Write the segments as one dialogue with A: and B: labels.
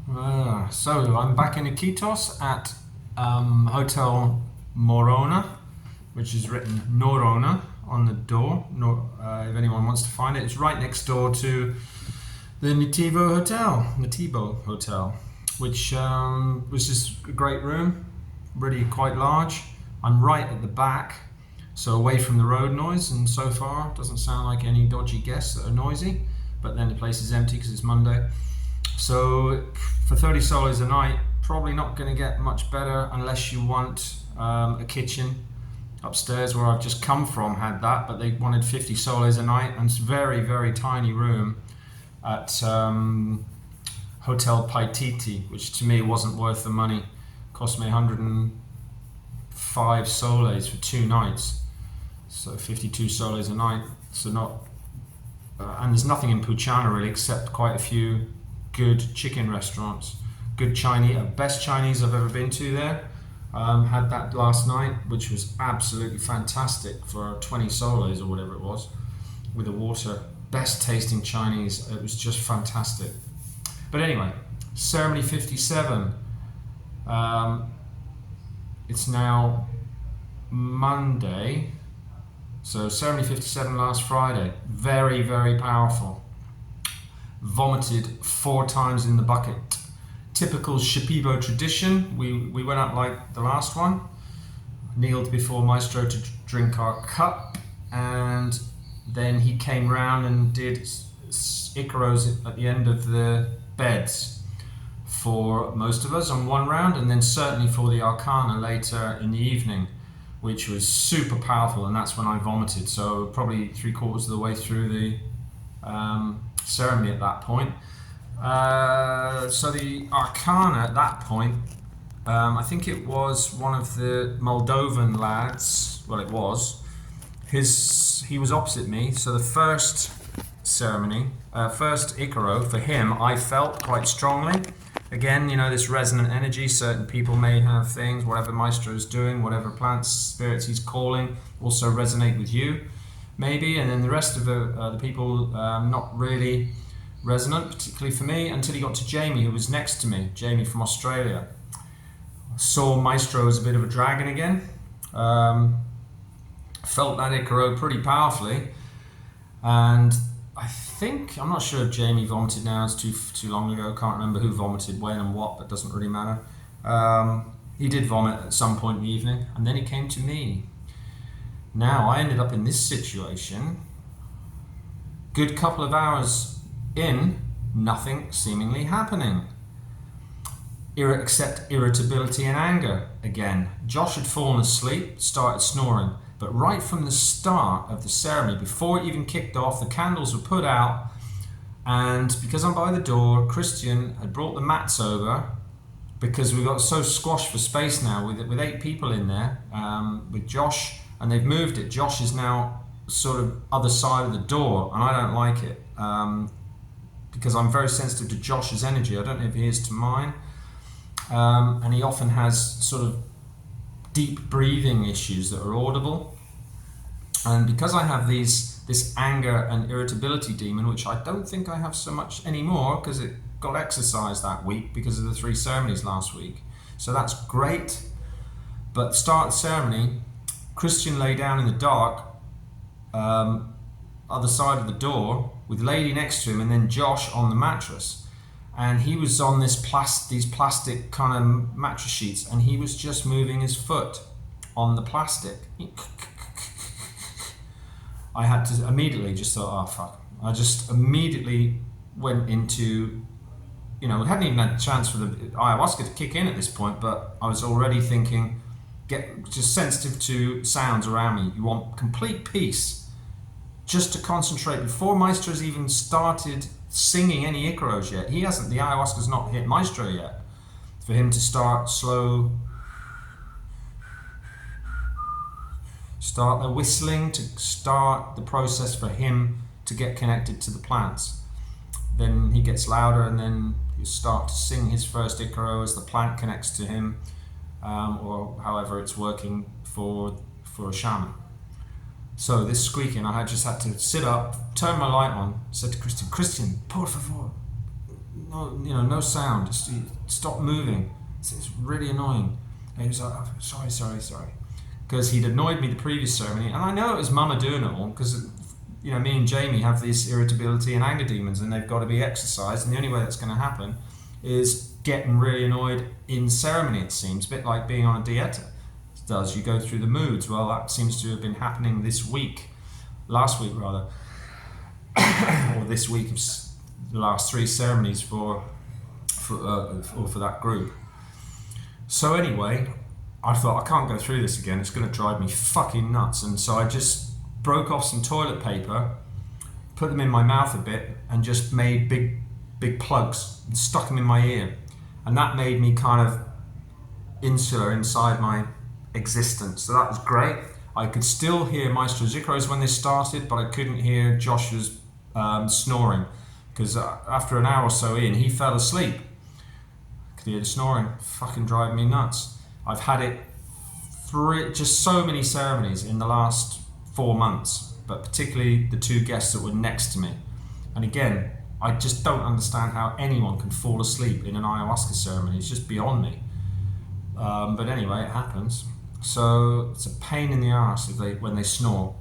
A: So I'm back in Iquitos at Hotel Morona, which is written Norona on the door. If anyone wants to find it, it's right next door to the Nativo Hotel, which was just a great room, really quite large. I'm right at the back, so away from the road noise, and so far doesn't sound like any dodgy guests that are noisy. But then the place is empty because it's Monday. So for 30 soles a night, probably not going to get much better unless you want a kitchen. Upstairs where I've just come from had that, but they wanted 50 soles a night, and it's a very, very tiny room at Hotel Paititi, which to me wasn't worth the money. Cost me 105 soles for 2 nights, so 52 soles a night. So not, and there's nothing in Puchana really except quite a few good chicken restaurants, good Chinese, best Chinese I've ever been to there. Had that last night, which was absolutely fantastic for 20 soles or whatever it was, with the water. Best tasting Chinese. It was just fantastic. But anyway, ceremony 57. It's now Monday, so ceremony 57 last Friday. Very, very powerful. Vomited 4 times in the bucket. Typical Shipibo tradition. We went up like the last one, kneeled before Maestro to drink our cup, and then he came round and did Icaros at the end of the beds for most of us on one round, and then certainly for the Arcana later in the evening, which was super powerful, and that's when I vomited. So probably 3/4 of the way through the ceremony at that point. So the Arcana at that point, I think it was one of the Moldovan lads, well it was, he was opposite me, so the first ceremony, first Icaro, for him, I felt quite strongly. Again, you know, this resonant energy, certain people may have things, whatever Maestro is doing, whatever plants, spirits he's calling, also resonate with you, maybe, and then the rest of the people, not really resonant, particularly for me, until he got to Jamie, who was next to me, Jamie from Australia. Saw Maestro as a bit of a dragon again. Felt that Icaro pretty powerfully, and I think, I'm not sure if Jamie vomited now, it's too long ago, can't remember who vomited when and what, but doesn't really matter. He did vomit at some point in the evening, and then he came to me. Now I ended up in this situation, good couple of hours in, nothing seemingly happening. Except irritability and anger again. Josh had fallen asleep, started snoring, but right from the start of the ceremony, before it even kicked off, the candles were put out, and because I'm by the door, Christian had brought the mats over, because we got so squashed for space now with 8 people in there, with Josh, and they've moved it. Josh is now sort of other side of the door, and I don't like it. Because I'm very sensitive to Josh's energy. I don't know if he is to mine. And he often has sort of deep breathing issues that are audible. And because I have this anger and irritability demon, which I don't think I have so much anymore because it got exercised that week because of the 3 ceremonies last week. So that's great. But start of the ceremony, Christian lay down in the dark, other side of the door, with lady next to him, and then Josh on the mattress, and he was on these plastic kind of mattress sheets, and he was just moving his foot on the plastic. I had to immediately just thought, oh fuck. I just immediately went into, we hadn't even had a chance for the ayahuasca to kick in at this point, but I was already thinking, get just sensitive to sounds around me. You want complete peace. Just to concentrate before Maestro's even started singing any Icaros yet. The ayahuasca's not hit Maestro yet. For him to start the whistling, to start the process for him to get connected to the plants. Then he gets louder, and then you start to sing his first Icaro as the plant connects to him, or however it's working for a shaman. So this squeaking, I just had to sit up, turn my light on, said to Christian, por favor, no sound. Just stop moving. It's really annoying. And he was like, oh, sorry. Because he'd annoyed me the previous ceremony, and I know it was Mama doing it all, because me and Jamie have this irritability and anger demons, and they've got to be exercised, and the only way that's going to happen is getting really annoyed in ceremony, it seems. A bit like being on a dieta does. You go through the moods. Well, that seems to have been happening last week rather, or this week, the last 3 ceremonies for that group. So anyway, I thought, I can't go through this again, it's going to drive me fucking nuts. And so I just broke off some toilet paper, put them in my mouth a bit, and just made big plugs and stuck them in my ear. And that made me kind of insular inside my existence. So that was great. I could still hear Maestro's Icaros when they started, but I couldn't hear Josh's snoring, because after an hour or so in, he fell asleep. I could hear the snoring, fucking driving me nuts. I've had it just so many ceremonies in the last 4 months, but particularly the 2 guests that were next to me. And again, I just don't understand how anyone can fall asleep in an ayahuasca ceremony. It's just beyond me. But anyway, it happens. So it's a pain in the arse when they snore.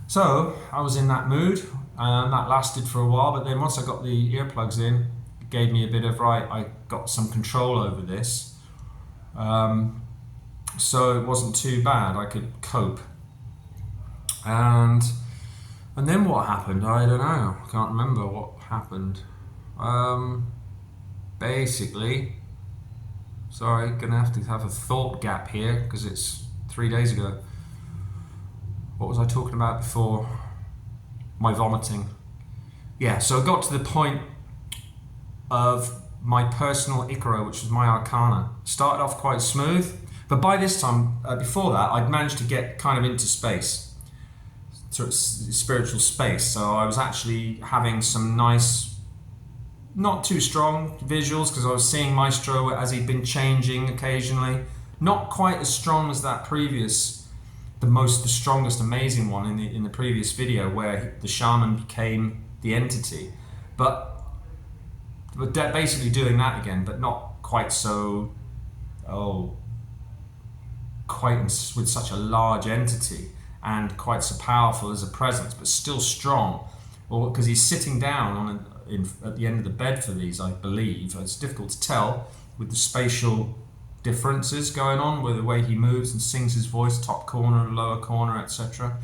A: So I was in that mood, and that lasted for a while, but then once I got the earplugs in, it gave me a bit of, I got some control over this. So it wasn't too bad, I could cope. And then what happened? I don't know, I can't remember what happened. Basically, sorry, gonna have to have a thought gap here, because it's 3 days ago. What was I talking about before? My vomiting. Yeah, so I got to the point of my personal Icaro, which was my Arcana. Started off quite smooth, but by this time, before that, I'd managed to get kind of into space, sort of spiritual space. So I was actually having some nice, not too strong visuals, because I was seeing Maestro as he'd been changing occasionally. Not quite as strong as that previous, the strongest, amazing one in the previous video, where the shaman became the entity. But basically doing that again, but not quite so, with such a large entity and quite so powerful as a presence, but still strong. Well, because he's sitting down at the end of the bed for these, I believe. It's difficult to tell with the spatial differences going on with the way he moves and sings his voice, top corner, lower corner, etc.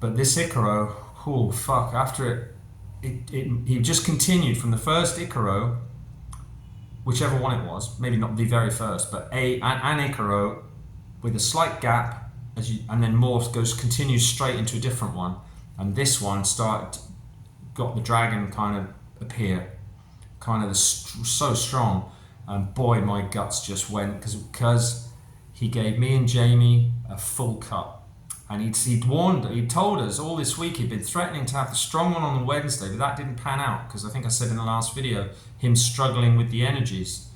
A: But this Icaro, after he just continued from the first Icaro, whichever one it was, maybe not the very first, but an Icaro with a slight gap, and then continues straight into a different one. And this one got the dragon kind of appear, kind of so strong. And boy, my guts just went, because he gave me and Jamie a full cup. And he'd told us all this week, he'd been threatening to have the strong one on the Wednesday, but that didn't pan out, because I think I said in the last video, him struggling with the energies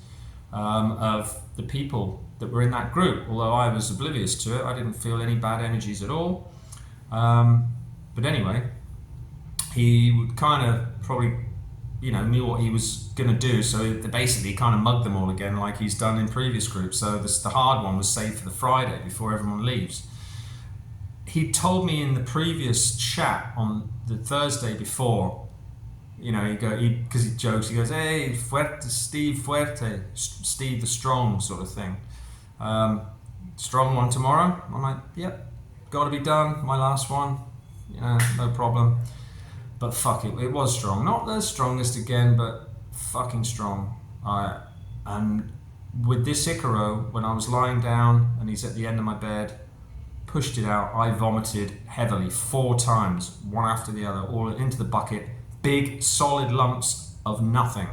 A: of the people that were in that group. Although I was oblivious to it, I didn't feel any bad energies at all. But anyway, he would kind of probably, knew what he was going to do, so they basically kind of mugged them all again like he's done in previous groups. So the hard one was saved for the Friday before everyone leaves. He told me in the previous chat on the Thursday before, because he jokes, he goes, "Hey, fuerte, Steve fuerte, Steve the strong," sort of thing. Strong one tomorrow? I'm like, yep, got to be done, my last one, no problem. But fuck it, it was strong. Not the strongest again, but fucking strong. And with this Icaro, when I was lying down and he's at the end of my bed, pushed it out, I vomited heavily 4 times, one after the other, all into the bucket. Big, solid lumps of nothing.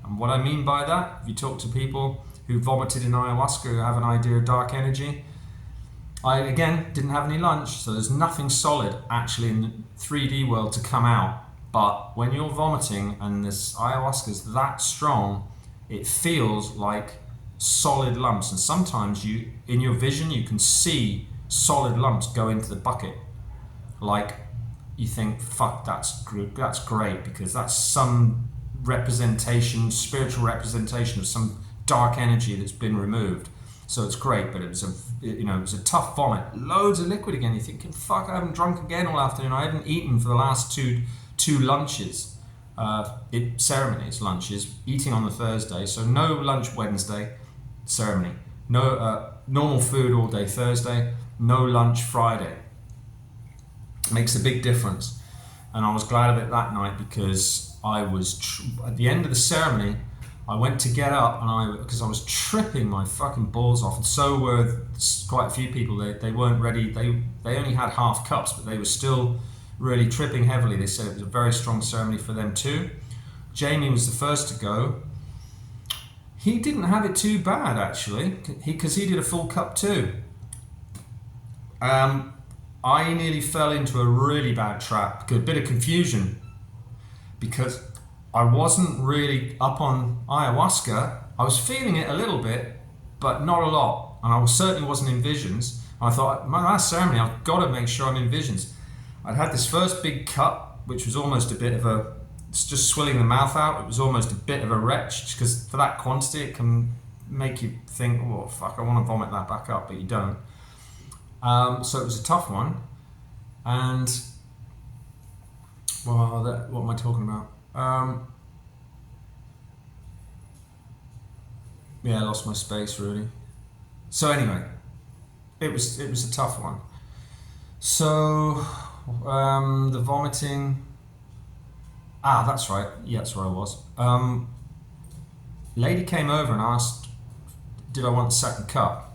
A: And what I mean by that, if you talk to people who vomited in ayahuasca, who have an idea of dark energy, I, again, didn't have any lunch, so there's nothing solid actually in the 3D world to come out. But when you're vomiting and this ayahuasca is that strong, it feels like solid lumps. And sometimes in your vision, you can see solid lumps go into the bucket. Like, you think, fuck, that's great, because that's some representation, spiritual representation of some dark energy that's been removed. So it's great, but it was a tough vomit. Loads of liquid again. You're thinking, fuck, I haven't drunk again all afternoon. I haven't eaten for the last two lunches. Ceremonies, lunches, eating on the Thursday. So no lunch Wednesday, ceremony. No normal food all day Thursday, no lunch Friday. Makes a big difference. And I was glad of it that night because I was, at the end of the ceremony, I went to get up and because I was tripping my fucking balls off, and so were quite a few people. They weren't ready. They only had half cups, but they were still really tripping heavily. They said it was a very strong ceremony for them too. Jamie was the first to go. He didn't have it too bad actually, because he did a full cup too. I nearly fell into a really bad trap, a bit of confusion, because I wasn't really up on ayahuasca. I was feeling it a little bit, but not a lot. And I certainly wasn't in visions. And I thought, my last ceremony, I've got to make sure I'm in visions. I'd had this first big cup, which was almost a bit of it's just swilling the mouth out. It was almost a bit of a retch, because for that quantity, it can make you think, oh, fuck, I want to vomit that back up, but you don't. So it was a tough one. And, well, what am I talking about? Yeah, I lost my space really. So anyway, it was a tough one. So the vomiting. That's right. Yeah, that's where I was. Lady came over and asked, did I want the second cup?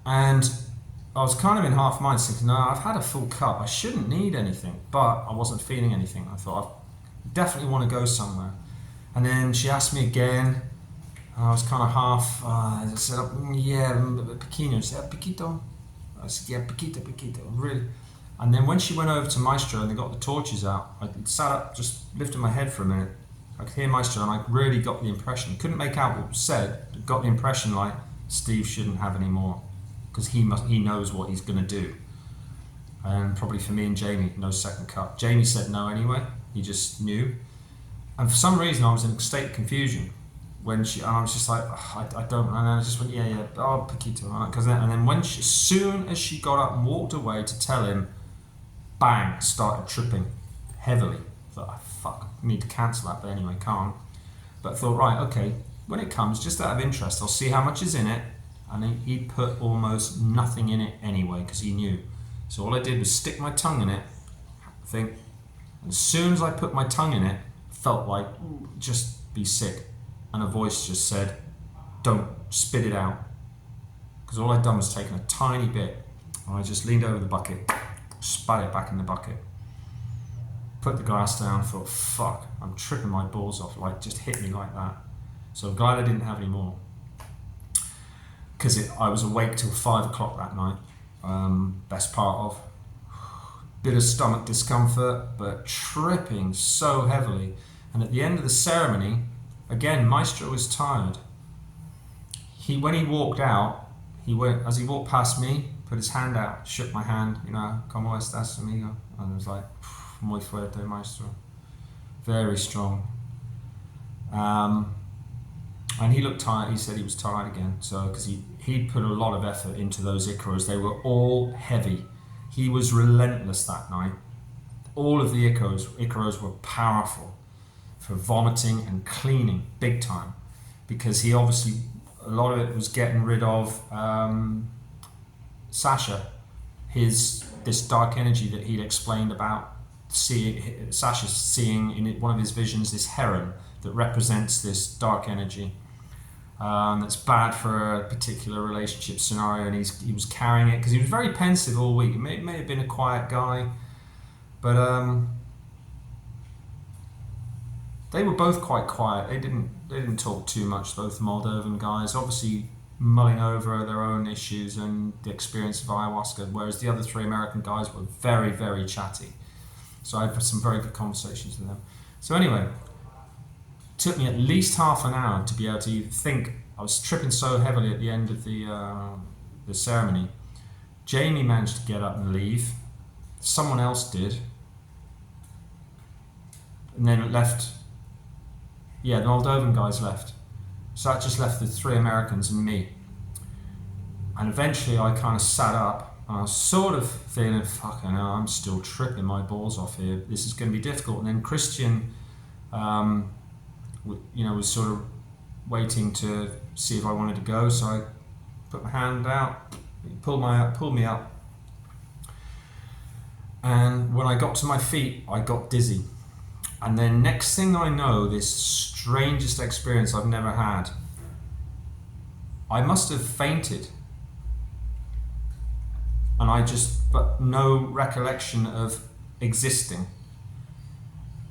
A: And I was kind of in half mind thinking, no, I've had a full cup. I shouldn't need anything, but I wasn't feeling anything. I thought, I definitely want to go somewhere. And then she asked me again. I was kind of half, I said, yeah, pequeño. She said, piquito? I said, yeah, piquito, really. And then when she went over to Maestro and they got the torches out, I sat up, just lifted my head for a minute. I could hear Maestro and I really got the impression, couldn't make out what was said, but got the impression like, Steve shouldn't have any more, because he knows what he's going to do. And probably for me and Jamie, no second cup. Jamie said no anyway, he just knew. And for some reason I was in a state of confusion when and I was just like, I don't, and I just went, yeah, oh, Paquito. And then as soon as she got up and walked away to tell him, bang, started tripping heavily. I thought, fuck, I need to cancel that, but anyway, can't. But I thought, right, okay, when it comes, just out of interest, I'll see how much is in it. And he'd put almost nothing in it anyway, because he knew. So all I did was stick my tongue in it, think, and as soon as I put my tongue in it, felt like, just be sick. And a voice just said, don't, spit it out. Because all I'd done was taken a tiny bit, and I just leaned over the bucket, spat it back in the bucket, put the glass down, thought, fuck, I'm tripping my balls off, like, just hit me like that. So I'm glad I didn't have any more. Because I was awake till 5 o'clock that night, best part of. Bit of stomach discomfort, but tripping so heavily. And at the end of the ceremony, again, Maestro was tired. When he walked out, as he walked past me, put his hand out, shook my hand, ¿Cómo estás, amigo? And I was like, muy fuerte, Maestro. Very strong. And he looked tired. He said he was tired again. So, because he put a lot of effort into those Icaros. They were all heavy. He was relentless that night. All of the Icaros were powerful for vomiting and cleaning, big time. Because he obviously, a lot of it was getting rid of Sasha, this dark energy that he'd explained about. Sasha seeing in one of his visions this heron that represents this dark energy. That's bad for a particular relationship scenario, and he was carrying it because he was very pensive all week. It may have been a quiet guy, but they were both quite quiet. They didn't talk too much. Both Moldovan guys, obviously mulling over their own issues and the experience of ayahuasca, whereas the other 3 American guys were very, very chatty. So I had some very good conversations with them. So anyway. Took me at least half an hour to be able to think. I was tripping so heavily at the end of the ceremony. Jamie managed to get up and leave. Someone else did. and then it left. Yeah, the Moldovan guys left. So that just left the 3 Americans and me. And eventually I kind of sat up and I was sort of feeling, fucking hell, I'm still tripping my balls off here. This is going to be difficult. And then Christian, was sort of waiting to see if I wanted to go. So I put my hand out, he pulled me up. And when I got to my feet, I got dizzy. And then next thing I know, this strangest experience I've never had, I must have fainted. And but no recollection of existing.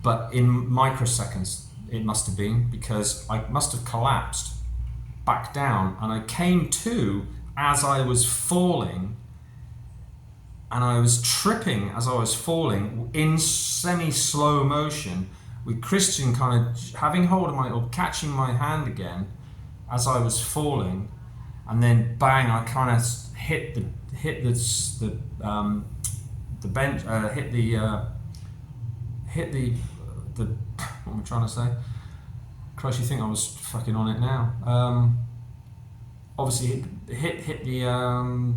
A: But in microseconds, it must have been, because I must have collapsed back down, and I came to as I was falling, and I was tripping as I was falling in semi-slow motion, with Christian kind of having hold of or catching my hand again as I was falling, and then bang, I kind of hit the bench, hit the what am I trying to say? Christ, you think I was fucking on it now? Obviously hit the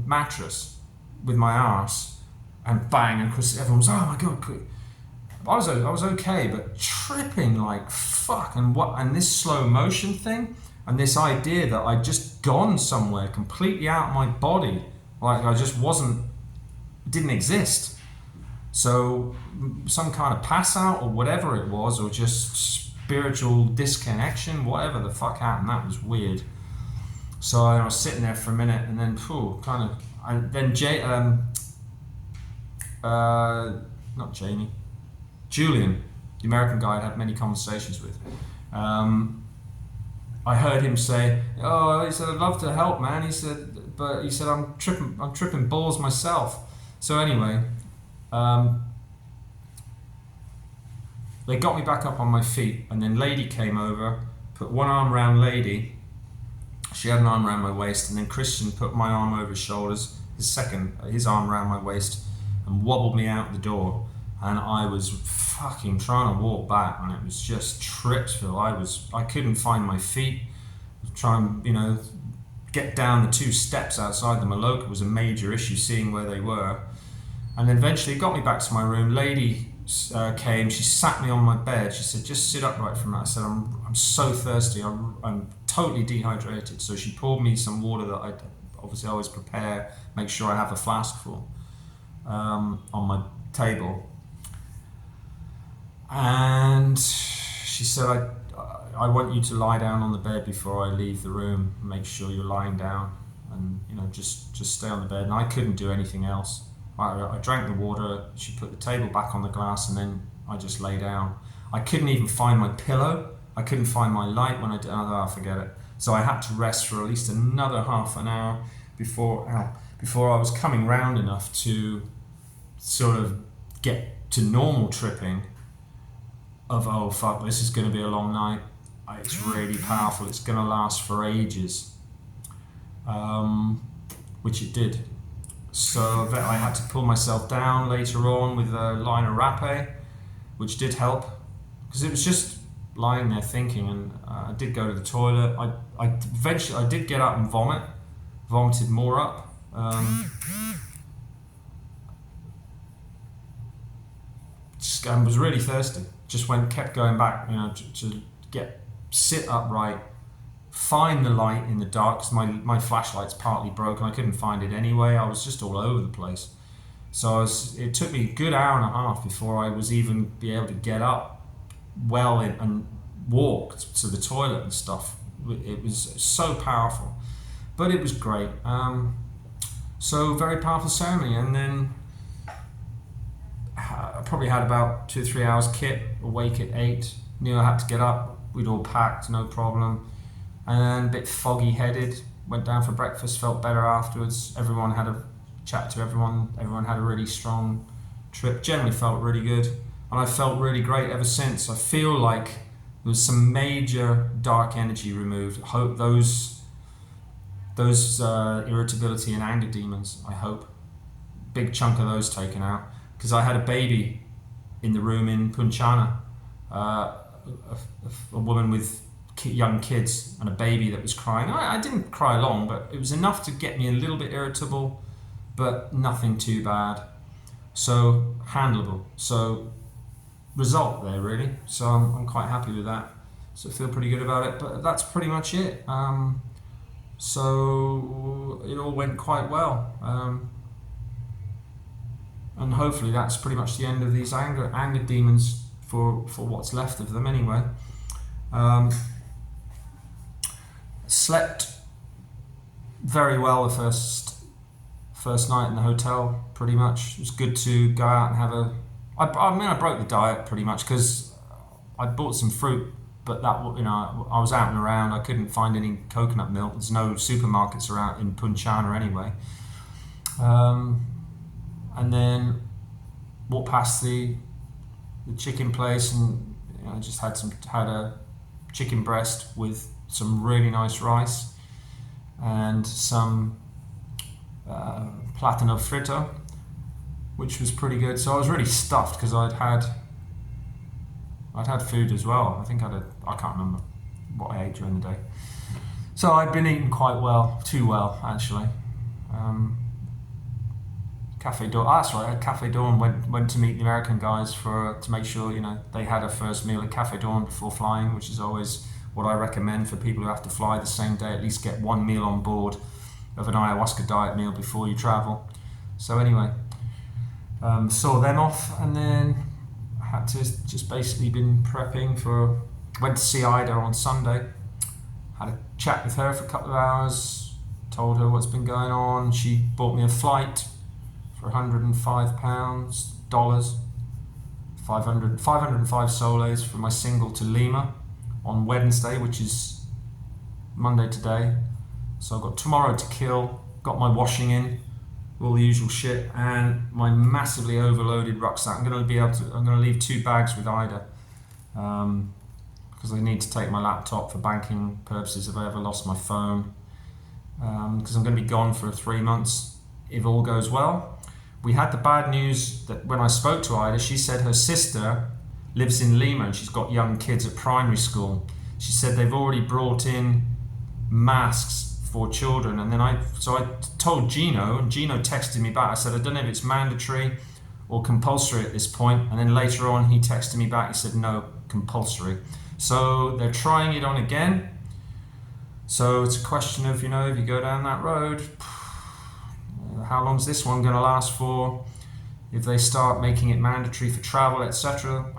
A: mattress with my arse, and bang, and everyone was, oh my god, quick. I was okay, but tripping like fuck, and this slow motion thing, and this idea that I'd just gone somewhere completely out of my body, like I just didn't exist. So some kind of pass out or whatever it was, or just spiritual disconnection, whatever the fuck happened, that was weird. So I was sitting there for a minute, and then Julian, the American guy I'd had many conversations with, I heard him say, "Oh," he said, "I'd love to help, man." He said, "I'm tripping balls myself." So anyway, they got me back up on my feet, and then Lady came over, put one arm around Lady. She had an arm around my waist, and then Christian put my arm over his shoulders, his arm around my waist, and wobbled me out the door. And I was fucking trying to walk back, and it was just Tripsville. I couldn't find my feet. Trying, get down the 2 steps outside the Maloka was a major issue, seeing where they were. And then eventually it got me back to my room. Lady came, she sat me on my bed. She said, "Just sit upright for a minute." I said, I'm so thirsty, I'm totally dehydrated. So she poured me some water that I obviously always prepare, make sure I have a flask full on my table. And she said, I want you to lie down on the bed before I leave the room. Make sure you're lying down, and just stay on the bed. And I couldn't do anything else. I drank the water. She put the table back on the glass, and then I just lay down. I couldn't even find my pillow. I couldn't find my light when I did. Oh, forget it. So I had to rest for at least another half an hour before I was coming round enough to sort of get to normal tripping. Of, oh fuck, this is going to be a long night. It's really powerful. It's going to last for ages, which it did. So I had to pull myself down later on with a line of rapé, which did help, because it was just lying there thinking. And I did go to the toilet. I eventually did get up and vomited more up. I was really thirsty. Just kept going back, to sit upright, find the light in the dark, because my flashlight's partly broken. I couldn't find it anyway. I was just all over the place. So it took me a good hour and a half before I was even be able to get up well and walk to the toilet and stuff. It was so powerful, but it was great. So very powerful ceremony, and then I probably had about 2 or 3 hours kit, awake at 8, knew I had to get up, we'd all packed, no problem, and then a bit foggy headed, went down for breakfast, felt better afterwards. Everyone had a chat to everyone had a really strong trip, generally felt really good, and I felt really great ever since. I feel like there was some major dark energy removed. I hope those irritability and anger demons, I hope, big chunk of those taken out. Because I had a baby in the room in Punchana a woman with young kids and a baby that was crying. I didn't cry long, but it was enough to get me a little bit irritable, but nothing too bad. So handleable. So result there really. So I'm quite happy with that. So I feel pretty good about it. But that's pretty much it. So it all went quite well. And hopefully that's pretty much the end of these anger demons for what's left of them anyway. Slept very well the first night in the hotel, pretty much. It was good to go out and have I broke the diet pretty much because I bought some fruit, but that, I was out and around. I couldn't find any coconut milk. There's no supermarkets around in Punchana anyway. And then walked past the chicken place, and I just had a chicken breast with some really nice rice and some platano frito, which was pretty good. So I was really stuffed because I'd had food as well. I think I can't remember what I ate during the day. So I'd been eating quite well, too well actually. Cafe Dawn. That's right. At Cafe Dawn, went to meet the American guys to make sure they had a first meal at Cafe Dawn before flying, which is always what I recommend for people who have to fly the same day. At least get one meal on board of an ayahuasca diet meal before you travel. So anyway, saw them off, and then I had to just basically been prepping for. Went to see Ida on Sunday. Had a chat with her for a couple of hours. Told her what's been going on. She bought me a flight for £105, 505 soles for my single to Lima on Wednesday, which is Monday today. So I've got tomorrow to kill, got my washing in, all the usual shit, and my massively overloaded rucksack. I'm going to leave 2 bags with Ida, because I need to take my laptop for banking purposes if I ever lost my phone, because I'm going to be gone for 3 months if all goes well. We had the bad news that when I spoke to Ida, she said her sister lives in Lima and she's got young kids at primary school. She said they've already brought in masks for children, and then I told Gino, and Gino texted me back. I said, I don't know if it's mandatory or compulsory at this point, and then later on he texted me back. He said no, compulsory. So they're trying it on again. So it's a question of, if you go down that road, how long's this one going to last for? If they start making it mandatory for travel, etc.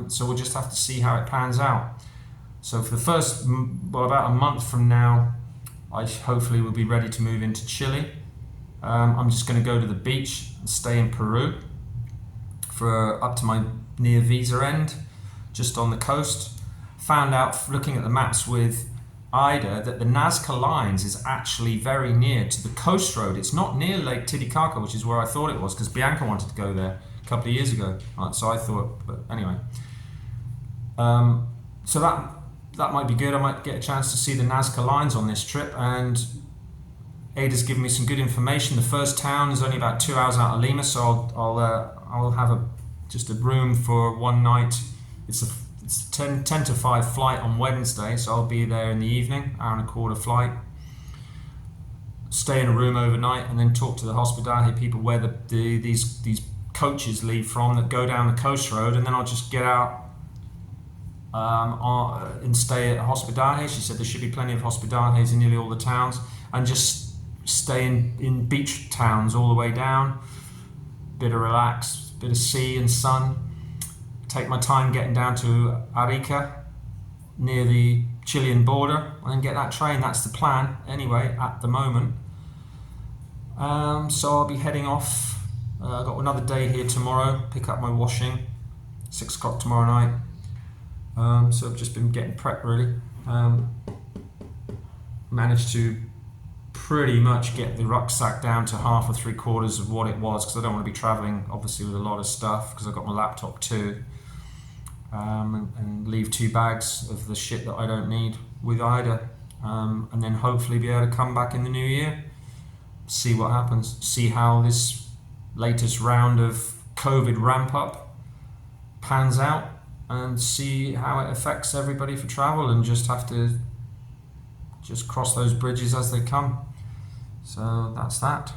A: So we'll just have to see how it pans out. So for the first, about a month from now, I hopefully will be ready to move into Chile. I'm just going to go to the beach and stay in Peru for up to my near visa end, just on the coast. Found out, looking at the maps with Ida, that the Nazca Lines is actually very near to the coast road. It's not near Lake Titicaca, which is where I thought it was, because Bianca wanted to go there a couple of years ago. So I thought, but anyway. So that might be good. I might get a chance to see the Nazca Lines on this trip, and Ada's given me some good information. The first town is only about 2 hours out of Lima, so I'll have just a room for one night. It's a 10 to 5 flight on Wednesday, so I'll be there in the evening, hour and a quarter flight. Stay in a room overnight, and then talk to the hospedaje people where these coaches leave from that go down the coast road, and then I'll just get out and stay at a hospedaje. She said there should be plenty of hospedajes in nearly all the towns, and just stay in beach towns all the way down. Bit of relax, bit of sea and sun. Take my time getting down to Arica, near the Chilean border, and then get that train. That's the plan, anyway, at the moment. So I'll be heading off. I've got another day here tomorrow, pick up my washing, 6 o'clock tomorrow night. So I've just been getting prepped, really. Managed to pretty much get the rucksack down to half or 3/4 of what it was, because I don't want to be traveling, obviously, with a lot of stuff, because I've got my laptop too. And leave 2 bags of the shit that I don't need with Ida, and then hopefully be able to come back in the new year, see what happens, see how this latest round of COVID ramp up pans out, and see how it affects everybody for travel, and just have to just cross those bridges as they come. So that's that.